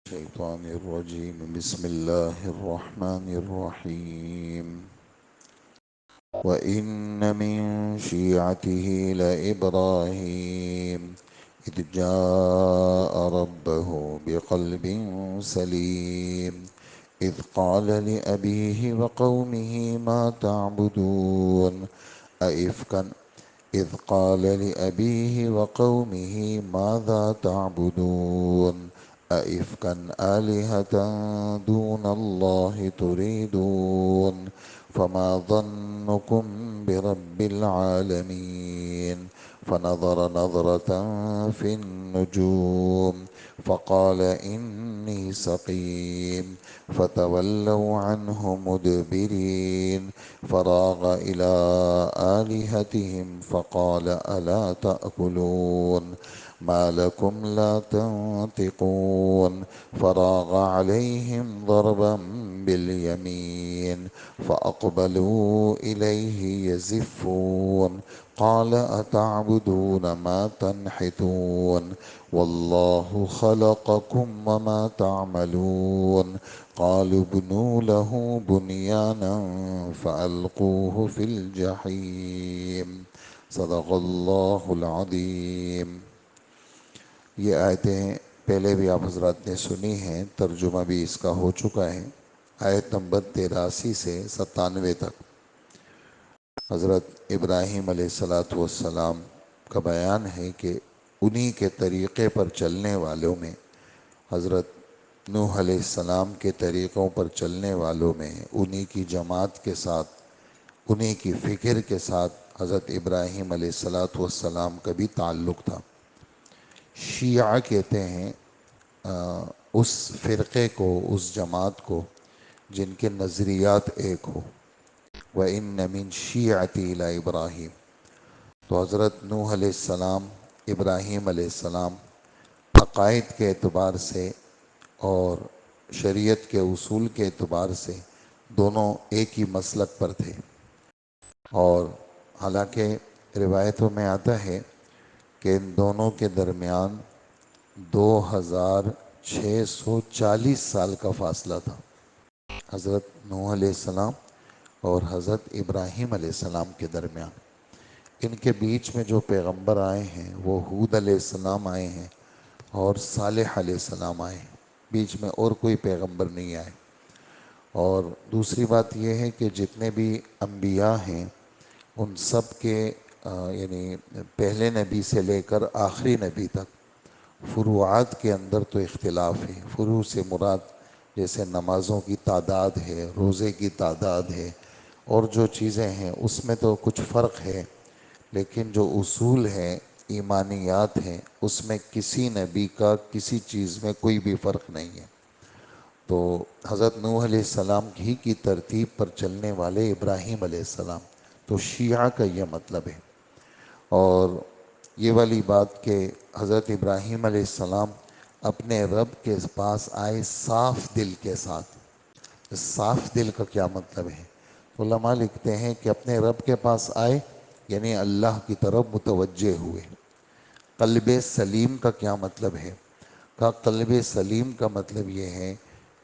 الشيطان الرجيم بسم الله الرحمن الرحيم وإن من شيعته لإبراهيم إذ جاء ربه بقلب سليم إذ قال لأبيه وقومه ما تعبدون أئفكا إذ قال لأبيه وقومه ماذا تعبدون أئفكا آلهة دون الله تريدون فما ظنكم برب العالمين فنظر نظرة في النجوم فقال إني سقيم فتولوا عنه مدبرين فراغ إلى آلهتهم فقال ألا تأكلون ما لكم لا تنطقون فراغ عليهم ضربا باليمين فأقبلوا إليه يزفون قال أتعبدون ما تنحتون والله خلقكم وما تعملون قالوا ابنوا له بنيانا فألقوه في الجحيم صدق اللہ العظیم۔ یہ آیتیں پہلے بھی آپ حضرات نے سنی ہیں، ترجمہ بھی اس کا ہو چکا ہے۔ آیت نمبر 83 سے 97 تک حضرت ابراہیم علیہ السلام کا بیان ہے کہ انہی کے طریقے پر چلنے والوں میں، حضرت نوح علیہ السلام کے طریقوں پر چلنے والوں میں، انہی کی جماعت کے ساتھ، انہی کی فکر کے ساتھ حضرت ابراہیم علیہ السلام کا بھی تعلق تھا۔ شیعہ کہتے ہیں اس فرقے کو، اس جماعت کو جن کے نظریات ایک ہو۔ وَإِنَّ مِن شِيعَتِهِ لَإِبْرَاهِيمَ، تو حضرت نوح علیہ السلام، ابراہیم علیہ السلام عقائد کے اعتبار سے اور شریعت کے اصول کے اعتبار سے دونوں ایک ہی مسلک پر تھے، اور حالانکہ روایتوں میں آتا ہے کہ ان دونوں کے درمیان 2640 سال کا فاصلہ تھا۔ حضرت نوح علیہ السلام اور حضرت ابراہیم علیہ السلام کے درمیان، ان کے بیچ میں جو پیغمبر آئے ہیں وہ ہود علیہ السلام آئے ہیں اور صالح علیہ السلام آئے ہیں، بیچ میں اور کوئی پیغمبر نہیں آئے۔ اور دوسری بات یہ ہے کہ جتنے بھی انبیاء ہیں ان سب کے یعنی پہلے نبی سے لے کر آخری نبی تک فروعات کے اندر تو اختلاف ہے۔ فروع سے مراد جیسے نمازوں کی تعداد ہے، روزے کی تعداد ہے، اور جو چیزیں ہیں اس میں تو کچھ فرق ہے، لیکن جو اصول ہیں، ایمانیات ہیں، اس میں کسی نبی کا کسی چیز میں کوئی بھی فرق نہیں ہے۔ تو حضرت نوح علیہ السلام ہی کی ترتیب پر چلنے والے ابراہیم علیہ السلام، تو شیعہ کا یہ مطلب ہے۔ اور یہ والی بات کہ حضرت ابراہیم علیہ السلام اپنے رب کے پاس آئے صاف دل کے ساتھ۔ صاف دل کا کیا مطلب ہے؟ علماء لکھتے ہیں کہ اپنے رب کے پاس آئے یعنی اللہ کی طرف متوجہ ہوئے۔ قلب سلیم کا کیا مطلب ہے؟ کہ قلب سلیم کا مطلب یہ ہے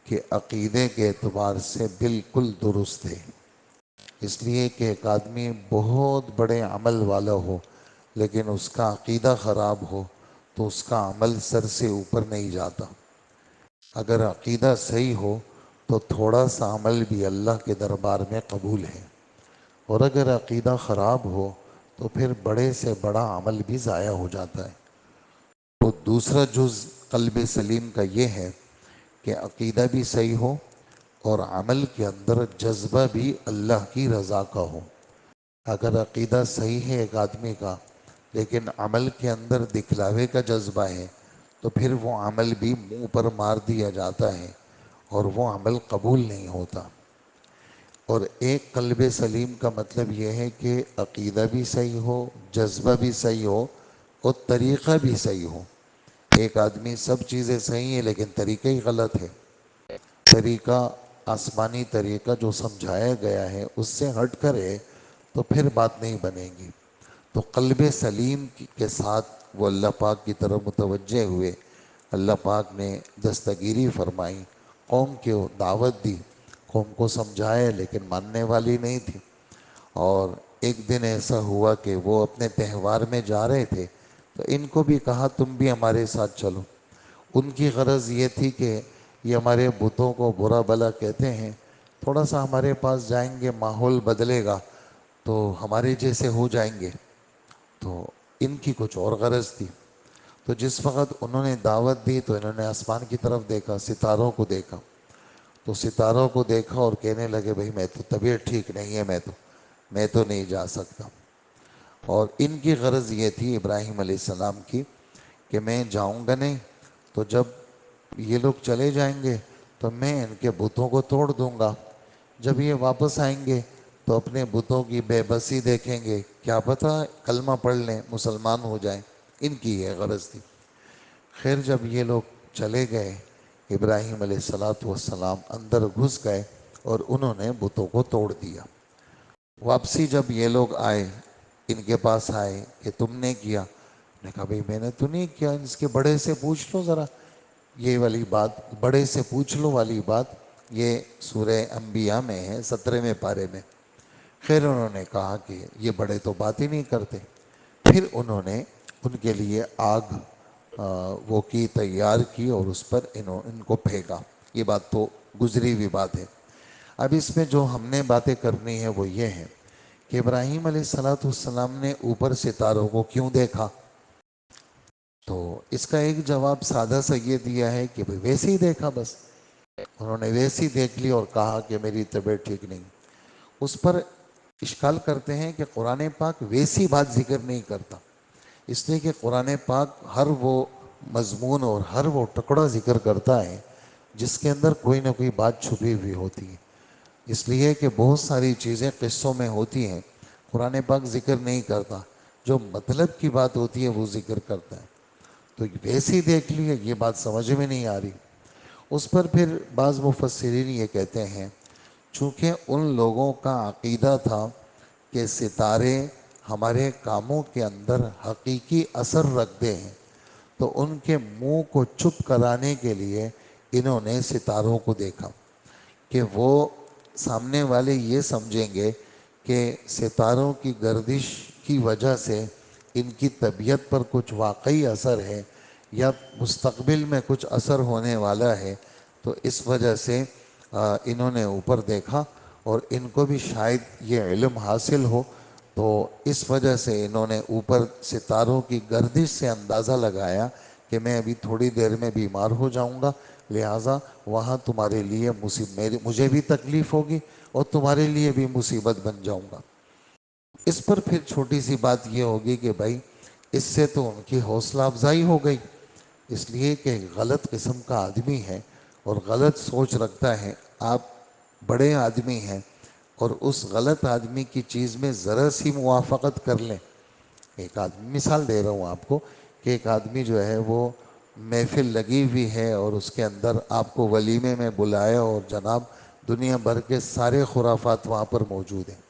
کہ عقیدے کے اعتبار سے بالکل درست ہے۔ اس لیے کہ ایک آدمی بہت بڑے عمل والا ہو لیکن اس کا عقیدہ خراب ہو تو اس کا عمل سر سے اوپر نہیں جاتا۔ اگر عقیدہ صحیح ہو تو تھوڑا سا عمل بھی اللہ کے دربار میں قبول ہے، اور اگر عقیدہ خراب ہو تو پھر بڑے سے بڑا عمل بھی ضائع ہو جاتا ہے۔ تو دوسرا جز قلب سلیم کا یہ ہے کہ عقیدہ بھی صحیح ہو اور عمل کے اندر جذبہ بھی اللہ کی رضا کا ہو۔ اگر عقیدہ صحیح ہے ایک آدمی کا لیکن عمل کے اندر دکھلاوے کا جذبہ ہے تو پھر وہ عمل بھی منہ پر مار دیا جاتا ہے اور وہ عمل قبول نہیں ہوتا۔ اور ایک قلب سلیم کا مطلب یہ ہے کہ عقیدہ بھی صحیح ہو، جذبہ بھی صحیح ہو اور طریقہ بھی صحیح ہو۔ ایک آدمی سب چیزیں صحیح ہیں لیکن طریقہ ہی غلط ہے، طریقہ آسمانی طریقہ جو سمجھایا گیا ہے اس سے ہٹ کر ہے تو پھر بات نہیں بنے گی۔ تو قلب سلیم کے ساتھ وہ اللہ پاک کی طرف متوجہ ہوئے، اللہ پاک نے دستگیری فرمائی، قوم کو دعوت دی، قوم کو سمجھایا لیکن ماننے والی نہیں تھی۔ اور ایک دن ایسا ہوا کہ وہ اپنے تہوار میں جا رہے تھے تو ان کو بھی کہا تم بھی ہمارے ساتھ چلو۔ ان کی غرض یہ تھی کہ یہ ہمارے بتوں کو برا بھلا کہتے ہیں، تھوڑا سا ہمارے پاس جائیں گے، ماحول بدلے گا تو ہمارے جیسے ہو جائیں گے، تو ان کی کچھ اور غرض تھی۔ تو جس وقت انہوں نے دعوت دی تو انہوں نے آسمان کی طرف دیکھا، ستاروں کو دیکھا، تو ستاروں کو دیکھا اور کہنے لگے بھائی میں تو طبیعت ٹھیک نہیں ہے، میں تو نہیں جا سکتا۔ اور ان کی غرض یہ تھی ابراہیم علیہ السلام کی کہ میں جاؤں گا نہیں، تو جب یہ لوگ چلے جائیں گے تو میں ان کے بتوں کو توڑ دوں گا، جب یہ واپس آئیں گے تو اپنے بتوں کی بے بسی دیکھیں گے، کیا پتہ کلمہ پڑھ لیں، مسلمان ہو جائیں، ان کی یہ غرض تھی۔ خیر جب یہ لوگ چلے گئے، ابراہیم علیہ السلام اندر گھس گئے اور انہوں نے بتوں کو توڑ دیا۔ واپسی جب یہ لوگ آئے، ان کے پاس آئے کہ تم نے کیا، نے کہا بھئی میں نے تو نہیں کیا، اس کے بڑے سے پوچھ لو ذرا، یہ والی بات بڑے سے پوچھ لو والی بات یہ سورہ انبیاء میں ہے 17ویں پارے میں۔ خیر انہوں نے کہا کہ یہ بڑے تو بات ہی نہیں کرتے۔ پھر انہوں نے ان کے لیے آگ وہ کی تیار کی اور اس پر ان کو پھینکا۔ یہ بات تو گزری ہوئی بات ہے۔ اب اس میں جو ہم نے باتیں کرنی ہے وہ یہ ہے کہ ابراہیم علیہ السلام نے اوپر ستاروں کو کیوں دیکھا؟ تو اس کا ایک جواب سادہ سا یہ دیا ہے کہ ویسے ہی دیکھا، بس انہوں نے ویسے ہی دیکھ لی اور کہا کہ میری طبیعت ٹھیک نہیں۔ اس پر اشکال کرتے ہیں کہ قرآن پاک ویسی بات ذکر نہیں کرتا، اس لیے کہ قرآن پاک ہر وہ مضمون اور ہر وہ ٹکڑا ذکر کرتا ہے جس کے اندر کوئی نہ کوئی بات چھپی ہوئی ہوتی ہے۔ اس لیے کہ بہت ساری چیزیں قصوں میں ہوتی ہیں، قرآن پاک ذکر نہیں کرتا، جو مطلب کی بات ہوتی ہے وہ ذکر کرتا ہے۔ تو ویسے ہی دیکھ لیے، یہ بات سمجھ میں نہیں آ رہی۔ اس پر پھر بعض مفسرین یہ کہتے ہیں چونکہ ان لوگوں کا عقیدہ تھا کہ ستارے ہمارے کاموں کے اندر حقیقی اثر رکھتے ہیں، تو ان کے منہ کو چپ کرانے کے لیے انہوں نے ستاروں کو دیکھا کہ وہ سامنے والے یہ سمجھیں گے کہ ستاروں کی گردش کی وجہ سے ان کی طبیعت پر کچھ واقعی اثر ہے یا مستقبل میں کچھ اثر ہونے والا ہے، تو اس وجہ سے انہوں نے اوپر دیکھا اور ان کو بھی شاید یہ علم حاصل ہو، تو اس وجہ سے انہوں نے اوپر ستاروں کی گردش سے اندازہ لگایا کہ میں ابھی تھوڑی دیر میں بیمار ہو جاؤں گا، لہٰذا وہاں تمہارے لیے مجھے بھی تکلیف ہوگی اور تمہارے لیے بھی مصیبت بن جاؤں گا۔ اس پر پھر چھوٹی سی بات یہ ہوگی کہ بھائی اس سے تو ان کی حوصلہ افزائی ہو گئی، اس لیے کہ غلط قسم کا آدمی ہے اور غلط سوچ رکھتا ہے، آپ بڑے آدمی ہیں اور اس غلط آدمی کی چیز میں ذرا سی موافقت کر لیں۔ ایک آدمی، مثال دے رہا ہوں آپ کو، کہ ایک آدمی جو ہے وہ محفل لگی ہوئی ہے اور اس کے اندر آپ کو ولیمے میں بلایا اور جناب دنیا بھر کے سارے خرافات وہاں پر موجود ہیں،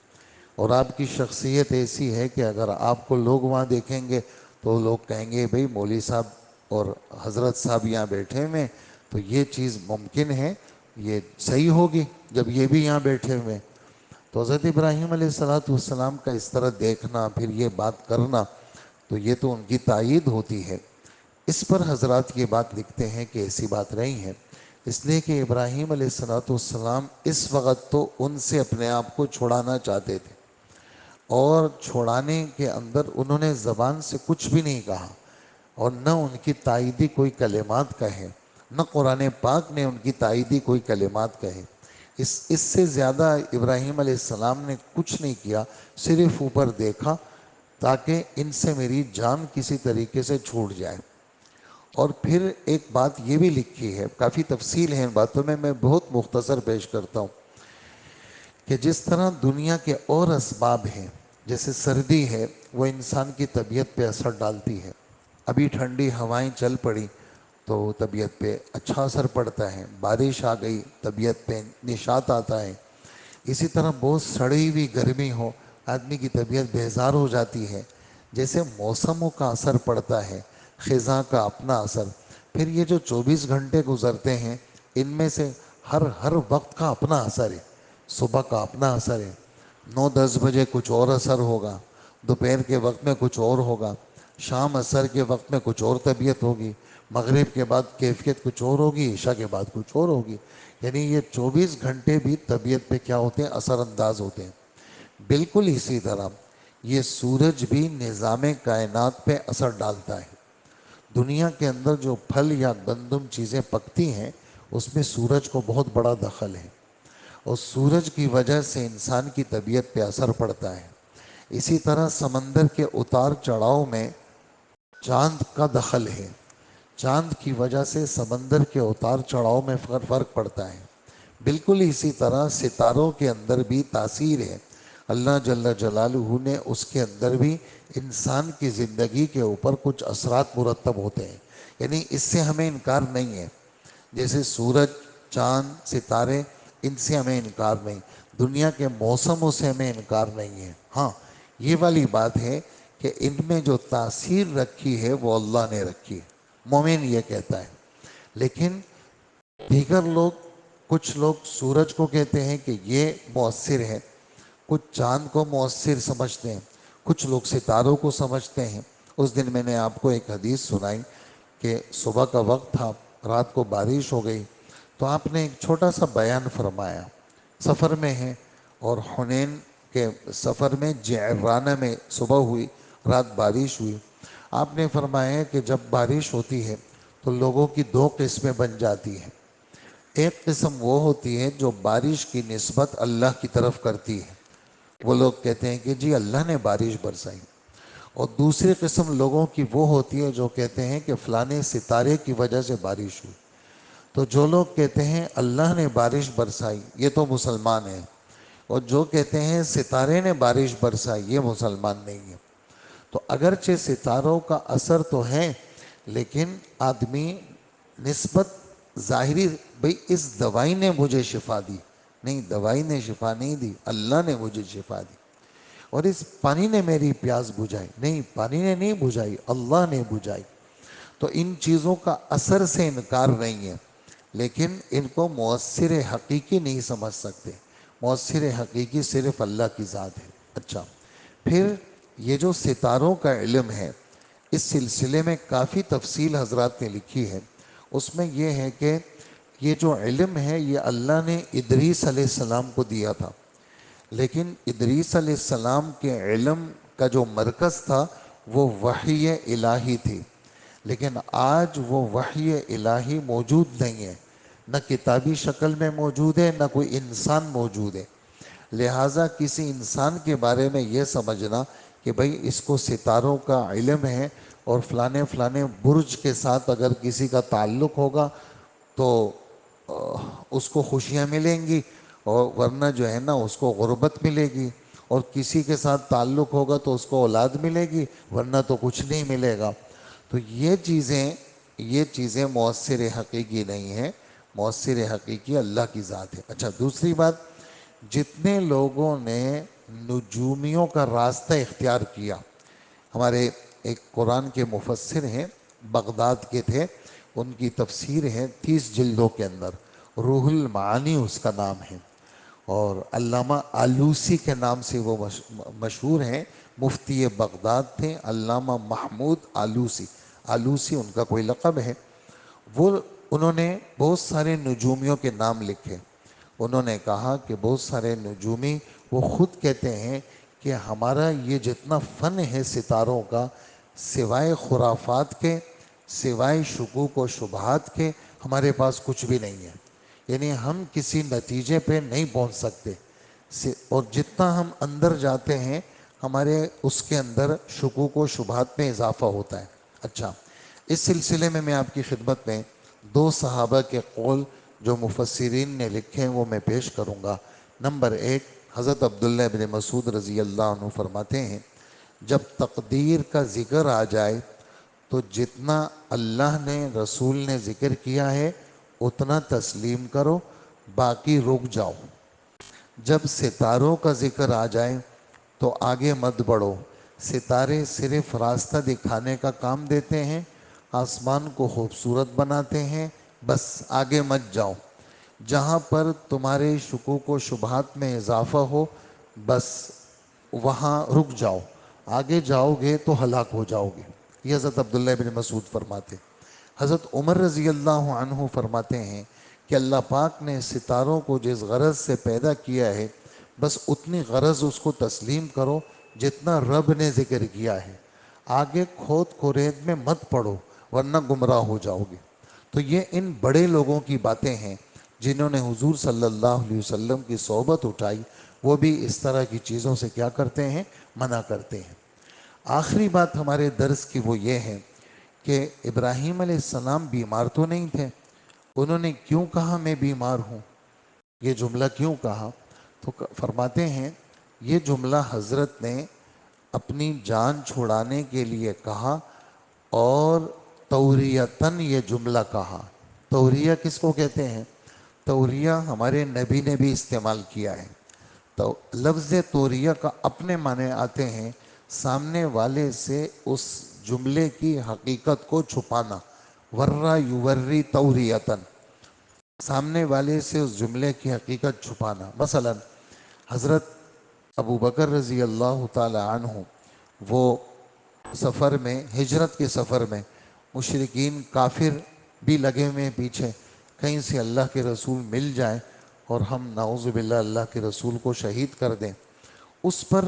اور آپ کی شخصیت ایسی ہے کہ اگر آپ کو لوگ وہاں دیکھیں گے تو لوگ کہیں گے بھئی مولوی صاحب اور حضرت صاحب یہاں بیٹھے ہوئے، تو یہ چیز ممکن ہے، یہ صحیح ہوگی جب یہ بھی یہاں بیٹھے ہوئے۔ تو حضرت ابراہیم علیہ السلام کا اس طرح دیکھنا، پھر یہ بات کرنا، تو یہ تو ان کی تائید ہوتی ہے۔ اس پر حضرات یہ بات لکھتے ہیں کہ ایسی بات نہیں ہے، اس لیے کہ ابراہیم علیہ السلام اس وقت تو ان سے اپنے آپ کو چھڑانا چاہتے تھے، اور چھڑانے کے اندر انہوں نے زبان سے کچھ بھی نہیں کہا اور نہ ان کی تائیدی کوئی کلمات کہے، نہ قرآن پاک نے ان کی تائیدی کوئی کلمات کہے۔ اس سے زیادہ ابراہیم علیہ السلام نے کچھ نہیں کیا، صرف اوپر دیکھا تاکہ ان سے میری جان کسی طریقے سے چھوٹ جائے۔ اور پھر ایک بات یہ بھی لکھی ہے، کافی تفصیل ہے ان باتوں میں بہت مختصر پیش کرتا ہوں، کہ جس طرح دنیا کے اور اسباب ہیں، جیسے سردی ہے وہ انسان کی طبیعت پہ اثر ڈالتی ہے، ابھی ٹھنڈی ہوائیں چل پڑی تو طبیعت پہ اچھا اثر پڑتا ہے، بارش آ گئی طبیعت پہ نشاط آتا ہے، اسی طرح بہت سڑی ہوئی گرمی ہو آدمی کی طبیعت بیزار ہو جاتی ہے۔ جیسے موسموں کا اثر پڑتا ہے، خزاں کا اپنا اثر، پھر یہ جو 24 گھنٹے گزرتے ہیں ان میں سے ہر وقت کا اپنا اثر ہے. صبح کا اپنا اثر ہے، 9-10 بجے کچھ اور اثر ہوگا، دوپہر کے وقت میں کچھ اور ہوگا، شام عصر کے وقت میں کچھ اور طبیعت ہوگی، مغرب کے بعد کیفیت کچھ اور ہوگی، عشاء کے بعد کچھ اور ہوگی. یعنی یہ 24 گھنٹے بھی طبیعت پہ کیا ہوتے ہیں؟ اثر انداز ہوتے ہیں. بالکل اسی طرح یہ سورج بھی نظام کائنات پہ اثر ڈالتا ہے. دنیا کے اندر جو پھل یا گندم چیزیں پکتی ہیں اس میں سورج کو بہت بڑا دخل ہے، اور سورج کی وجہ سے انسان کی طبیعت پہ اثر پڑتا ہے. اسی طرح سمندر کے اتار چڑھاؤ میں چاند کا دخل ہے. چاند کی وجہ سے سمندر کے اتار چڑھاؤ میں فرق پڑتا ہے. بالکل اسی طرح ستاروں کے اندر بھی تاثیر ہے. اللہ جل جلالہ نے اس کے اندر بھی انسان کی زندگی کے اوپر کچھ اثرات مرتب ہوتے ہیں. یعنی اس سے ہمیں انکار نہیں ہے. جیسے سورج، چاند، ستارے، ان سے ہمیں انکار نہیں. دنیا کے موسموں سے ہمیں انکار نہیں ہے. ہاں یہ والی بات ہے کہ ان میں جو تاثیر رکھی ہے وہ اللہ نے رکھی ہے، مومن یہ کہتا ہے. لیکن دیگر لوگ، کچھ لوگ سورج کو کہتے ہیں کہ یہ مؤثر ہے، کچھ چاند کو مؤثر سمجھتے ہیں، کچھ لوگ ستاروں کو سمجھتے ہیں. اس دن میں نے آپ کو ایک حدیث سنائی کہ صبح کا وقت تھا، رات کو بارش ہو گئی، تو آپ نے ایک چھوٹا سا بیان فرمایا. سفر میں ہیں اور حنین کے سفر میں جعرانہ میں صبح ہوئی، رات بارش ہوئی. آپ نے فرمایا کہ جب بارش ہوتی ہے تو لوگوں کی دو قسمیں بن جاتی ہیں. ایک قسم وہ ہوتی ہے جو بارش کی نسبت اللہ کی طرف کرتی ہے، وہ لوگ کہتے ہیں کہ جی اللہ نے بارش برسائی. اور دوسری قسم لوگوں کی وہ ہوتی ہے جو کہتے ہیں کہ فلانے ستارے کی وجہ سے بارش ہوئی. تو جو لوگ کہتے ہیں اللہ نے بارش برسائی یہ تو مسلمان ہیں، اور جو کہتے ہیں ستارے نے بارش برسائی یہ مسلمان نہیں ہے. تو اگرچہ ستاروں کا اثر تو ہے، لیکن آدمی نسبت ظاہری، بھئی اس دوائی نے مجھے شفا دی، نہیں، دوائی نے شفا نہیں دی، اللہ نے مجھے شفا دی. اور اس پانی نے میری پیاس بجھائی، نہیں، پانی نے نہیں بجھائی، اللہ نے بجھائی. تو ان چیزوں کا اثر سے انکار نہیں ہے، لیکن ان کو مؤثر حقیقی نہیں سمجھ سکتے. مؤثر حقیقی صرف اللہ کی ذات ہے. اچھا، پھر یہ جو ستاروں کا علم ہے اس سلسلے میں کافی تفصیل حضرات نے لکھی ہے. اس میں یہ ہے کہ یہ جو علم ہے یہ اللہ نے ادریس علیہ السلام کو دیا تھا، لیکن ادریس علیہ السلام کے علم کا جو مرکز تھا وہ وحی الہی تھی. لیکن آج وہ وحی الہی موجود نہیں ہے، نہ کتابی شکل میں موجود ہے، نہ کوئی انسان موجود ہے. لہٰذا کسی انسان کے بارے میں یہ سمجھنا کہ بھئی اس کو ستاروں کا علم ہے اور فلانے فلانے برج کے ساتھ اگر کسی کا تعلق ہوگا تو اس کو خوشیاں ملیں گی، اور ورنہ جو ہے نا اس کو غربت ملے گی، اور کسی کے ساتھ تعلق ہوگا تو اس کو اولاد ملے گی، ورنہ تو کچھ نہیں ملے گا. تو یہ چیزیں مؤثر حقیقی نہیں ہیں. مؤثر حقیقی اللہ کی ذات ہے. اچھا، دوسری بات، جتنے لوگوں نے نجومیوں کا راستہ اختیار کیا، ہمارے ایک قرآن کے مفسر ہیں، بغداد کے تھے، ان کی تفسیر ہے 30 جلدوں کے اندر، روح المعانی اس کا نام ہے، اور علامہ آلوسی کے نام سے وہ مشہور ہیں. مفتی بغداد تھے علامہ محمود آلوسی. آلوسی ان کا کوئی لقب ہے. انہوں نے بہت سارے نجومیوں کے نام لکھے. انہوں نے کہا کہ بہت سارے نجومی وہ خود کہتے ہیں کہ ہمارا یہ جتنا فن ہے ستاروں کا، سوائے خرافات کے، سوائے شکوک و شبہات کے، ہمارے پاس کچھ بھی نہیں ہے. یعنی ہم کسی نتیجے پہ نہیں پہنچ سکتے، اور جتنا ہم اندر جاتے ہیں ہمارے اس کے اندر شکوک و شبہات میں اضافہ ہوتا ہے. اچھا، اس سلسلے میں آپ کی خدمت میں 2 صحابہ کے قول جو مفسرین نے لکھے ہیں وہ میں پیش کروں گا. نمبر 1، حضرت عبداللہ بن مسعود رضی اللہ عنہ فرماتے ہیں جب تقدیر کا ذکر آ جائے تو جتنا اللہ نے رسول نے ذکر کیا ہے اتنا تسلیم کرو، باقی رک جاؤ. جب ستاروں کا ذکر آ جائے تو آگے مت بڑھو، ستارے صرف راستہ دکھانے کا کام دیتے ہیں، آسمان کو خوبصورت بناتے ہیں، بس آگے مت جاؤ، جہاں پر تمہارے شکوک و شبہات میں اضافہ ہو بس وہاں رک جاؤ، آگے جاؤ گے تو ہلاک ہو جاؤ گے۔ یہ حضرت عبداللہ بن مسعود فرماتے۔ حضرت عمر رضی اللہ عنہ فرماتے ہیں کہ اللہ پاک نے ستاروں کو جس غرض سے پیدا کیا ہے بس اتنی غرض اس کو تسلیم کرو جتنا رب نے ذکر کیا ہے، آگے کھود کھورید میں مت پڑو ورنہ گمراہ ہو جاؤ گے۔ تو یہ ان بڑے لوگوں کی باتیں ہیں جنہوں نے حضور صلی اللہ علیہ وسلم کی صحبت اٹھائی، وہ بھی اس طرح کی چیزوں سے کیا کرتے ہیں؟ منع کرتے ہیں۔ آخری بات ہمارے درس کی وہ یہ ہے کہ ابراہیم علیہ السلام بیمار تو نہیں تھے، انہوں نے کیوں کہا میں بیمار ہوں؟ یہ جملہ کیوں کہا؟ تو فرماتے ہیں یہ جملہ حضرت نے اپنی جان چھڑانے کے لیے کہا، اور توریتاً یہ جملہ کہا۔ توریہ کس کو کہتے ہیں؟ توریہ ہمارے نبی نے بھی استعمال کیا ہے۔ تو لفظ توریہ کا اپنے معنی آتے ہیں سامنے والے سے اس جملے کی حقیقت کو چھپانا، ورّا یوری توریتاً، سامنے والے سے اس جملے کی حقیقت چھپانا۔ مثلا حضرت ابو بکر رضی اللہ تعالی عنہ وہ سفر میں، ہجرت کے سفر میں، مشرکین کافر بھی لگے ہوئے پیچھے، کہیں سے اللہ کے رسول مل جائیں اور ہم نعوذ باللہ اللہ کے رسول کو شہید کر دیں۔ اس پر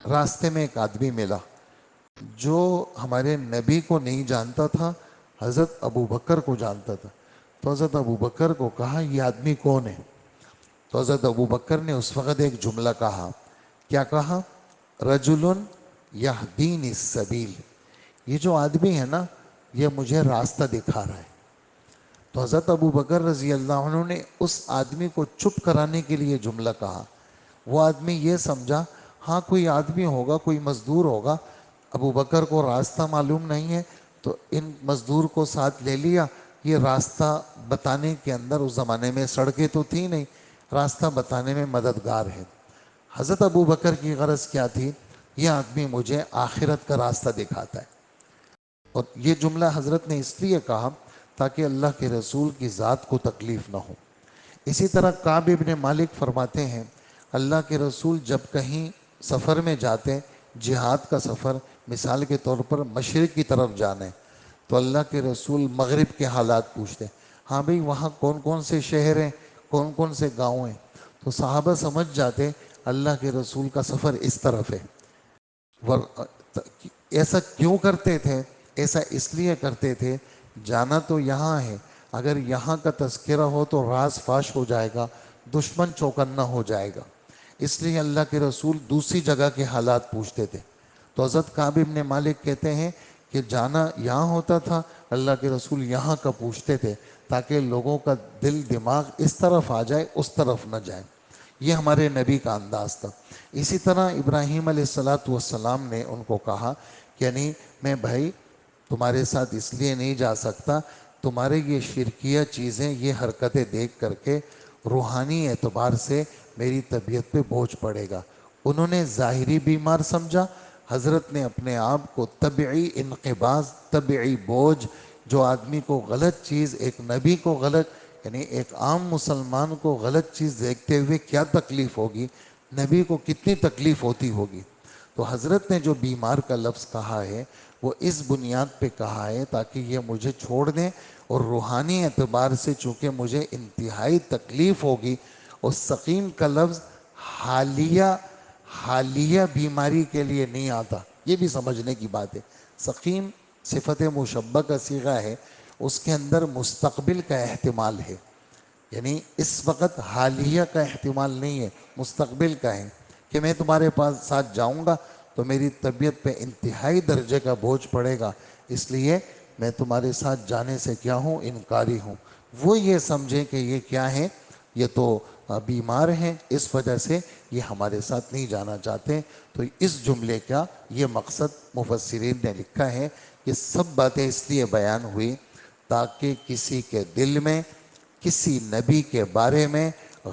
راستے میں ایک آدمی ملا جو ہمارے نبی کو نہیں جانتا تھا، حضرت ابو بکر کو جانتا تھا۔ تو حضرت ابو بکر کو کہا یہ آدمی کون ہے؟ تو حضرت ابو بکر نے اس وقت ایک جملہ کہا۔ کیا کہا؟ رجل یہدینی السبیل، یہ جو آدمی ہے نا یہ مجھے راستہ دکھا رہا ہے۔ تو حضرت ابو بکر رضی اللہ عنہ نے اس آدمی کو چپ کرانے کے لیے جملہ کہا۔ وہ آدمی یہ سمجھا ہاں کوئی آدمی ہوگا، کوئی مزدور ہوگا، ابو بکر کو راستہ معلوم نہیں ہے تو ان مزدور کو ساتھ لے لیا، یہ راستہ بتانے کے اندر، اس زمانے میں سڑکیں تو تھی نہیں، راستہ بتانے میں مددگار ہے۔ حضرت ابو بکر کی غرض کیا تھی؟ یہ آدمی مجھے آخرت کا راستہ دکھاتا ہے۔ اور یہ جملہ حضرت نے اس لیے کہا تاکہ اللہ کے رسول کی ذات کو تکلیف نہ ہو۔ اسی طرح کعب ابن مالک فرماتے ہیں اللہ کے رسول جب کہیں سفر میں جاتے، جہاد کا سفر، مثال کے طور پر مشرق کی طرف جانے، تو اللہ کے رسول مغرب کے حالات پوچھتے، ہاں بھئی وہاں کون کون سے شہر ہیں، کون کون سے گاؤں ہیں؟ تو صحابہ سمجھ جاتے اللہ کے رسول کا سفر اس طرف ہے۔ ایسا کیوں کرتے تھے؟ ایسا اس لیے کرتے تھے جانا تو یہاں ہے، اگر یہاں کا تذکرہ ہو تو راز فاش ہو جائے گا، دشمن چوکنا ہو جائے گا، اس لیے اللہ کے رسول دوسری جگہ کے حالات پوچھتے تھے۔ تو حضرت کعب ابن مالک کہتے ہیں کہ جانا یہاں ہوتا تھا، اللہ کے رسول یہاں کا پوچھتے تھے تاکہ لوگوں کا دل دماغ اس طرف آ جائے، اس طرف نہ جائے۔ یہ ہمارے نبی کا انداز تھا۔ اسی طرح ابراہیم علیہ السلام نے ان کو کہا کہ یعنی میں بھائی تمہارے ساتھ اس لیے نہیں جا سکتا، تمہارے یہ شرکیہ چیزیں، یہ حرکتیں دیکھ کر کے روحانی اعتبار سے میری طبیعت پہ بوجھ پڑے گا۔ انہوں نے ظاہری بیمار سمجھا، حضرت نے اپنے آپ کو طبعی انقباض، طبعی بوجھ، جو آدمی کو غلط چیز، ایک نبی کو غلط، یعنی ایک عام مسلمان کو غلط چیز دیکھتے ہوئے کیا تکلیف ہوگی، نبی کو کتنی تکلیف ہوتی ہوگی۔ تو حضرت نے جو بیمار کا لفظ کہا ہے وہ اس بنیاد پہ کہا ہے تاکہ یہ مجھے چھوڑ دیں، اور روحانی اعتبار سے چونکہ مجھے انتہائی تکلیف ہوگی۔ اور سقیم کا لفظ حالیہ بیماری کے لیے نہیں آتا، یہ بھی سمجھنے کی بات ہے۔ سقیم صفت مشبہ کا صیغہ ہے، اس کے اندر مستقبل کا احتمال ہے، یعنی اس وقت حالیہ کا احتمال نہیں ہے، مستقبل کا ہے کہ میں تمہارے پاس ساتھ جاؤں گا تو میری طبیعت پہ انتہائی درجے کا بوجھ پڑے گا، اس لیے میں تمہارے ساتھ جانے سے کیا ہوں؟ انکاری ہوں۔ وہ یہ سمجھیں کہ یہ کیا ہے؟ یہ تو بیمار ہیں، اس وجہ سے یہ ہمارے ساتھ نہیں جانا چاہتے۔ تو اس جملے کا یہ مقصد مفسرین نے لکھا ہے کہ سب باتیں اس لیے بیان ہوئی تاکہ کسی کے دل میں کسی نبی کے بارے میں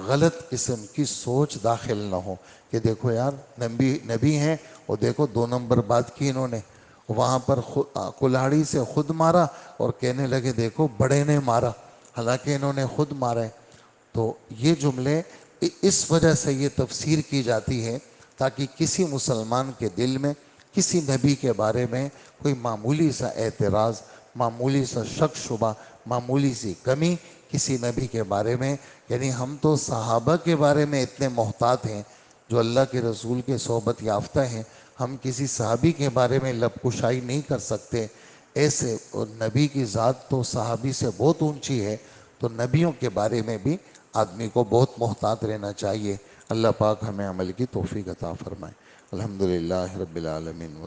غلط قسم کی سوچ داخل نہ ہو کہ دیکھو یار نبی ہیں اور دیکھو 2 نمبر بات کی انہوں نے، وہاں پر کلاڑی سے خود مارا اور کہنے لگے دیکھو بڑے نے مارا، حالانکہ انہوں نے خود مارا ہے۔ تو یہ جملے اس وجہ سے یہ تفسیر کی جاتی ہے تاکہ کسی مسلمان کے دل میں کسی نبی کے بارے میں کوئی معمولی سا اعتراض، معمولی سا شک شبہ، معمولی سی کمی کسی نبی کے بارے میں، یعنی ہم تو صحابہ کے بارے میں اتنے محتاط ہیں جو اللہ کے رسول کے صحبت یافتہ ہیں، ہم کسی صحابی کے بارے میں لب کشائی نہیں کر سکتے۔ ایسے اور نبی کی ذات تو صحابی سے بہت اونچی ہے، تو نبیوں کے بارے میں بھی آدمی کو بہت محتاط رہنا چاہیے۔ اللہ پاک ہمیں عمل کی توفیق عطا فرمائے۔ الحمدللہ رب العالمین۔